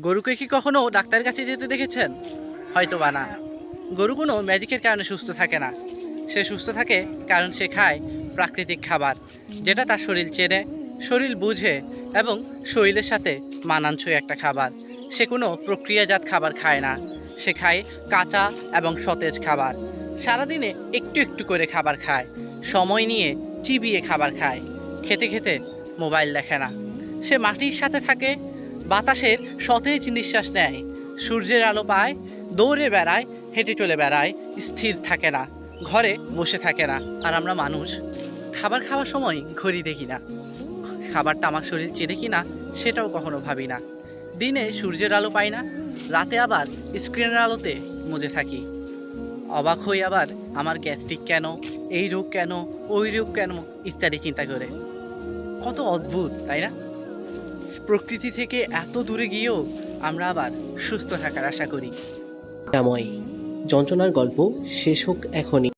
গরুকে কি কখনো ডাক্তারের কাছে যেতে দেখেছেন? হয়তো বা না। গরু কোনো ম্যাজিকের কারণে সুস্থ থাকে না। সে সুস্থ থাকে কারণ সে খায় প্রাকৃতিক খাবার, যেটা তার শরীর চেনে, শরীর বুঝে এবং শরীরের সাথে মানানসই একটা খাবার। সে কোনো প্রক্রিয়াজাত খাবার খায় না। সে খায় কাঁচা এবং সতেজ খাবার। সারাদিনে একটু একটু করে খাবার খায়, সময় নিয়ে চিবিয়ে খাবার খায়, খেতে খেতে মোবাইল দেখে না। সে মাটির সাথে থাকে, বাতাসের সতেজ নিঃশ্বাস নেয়, সূর্যের আলো পায়, দৌড়ে বেড়ায়, হেঁটে চলে বেড়ায়, স্থির থাকে না, ঘরে বসে থাকে না। আর আমরা মানুষ খাবার খাওয়ার সময় ঘড়ি দেখি না, খাবারটা আমার শরীর চেনে কি না সেটাও কখনো ভাবি না। দিনে সূর্যের আলো পাই না, রাতে আবার স্ক্রিনের আলোতে মজে থাকি। অবাক হই আবার আমার গ্যাস্ট্রিক কেন, এই রোগ কেন, ওই রোগ কেন ইত্যাদি চিন্তা করে। কত অদ্ভুত, তাই না? প্রকৃতি থেকে এত দূরে গিয়েও আমরা আবার সুস্থ থাকার আশা করি। নাময় যন্ত্রণার গল্প শেষ হোক এখনই।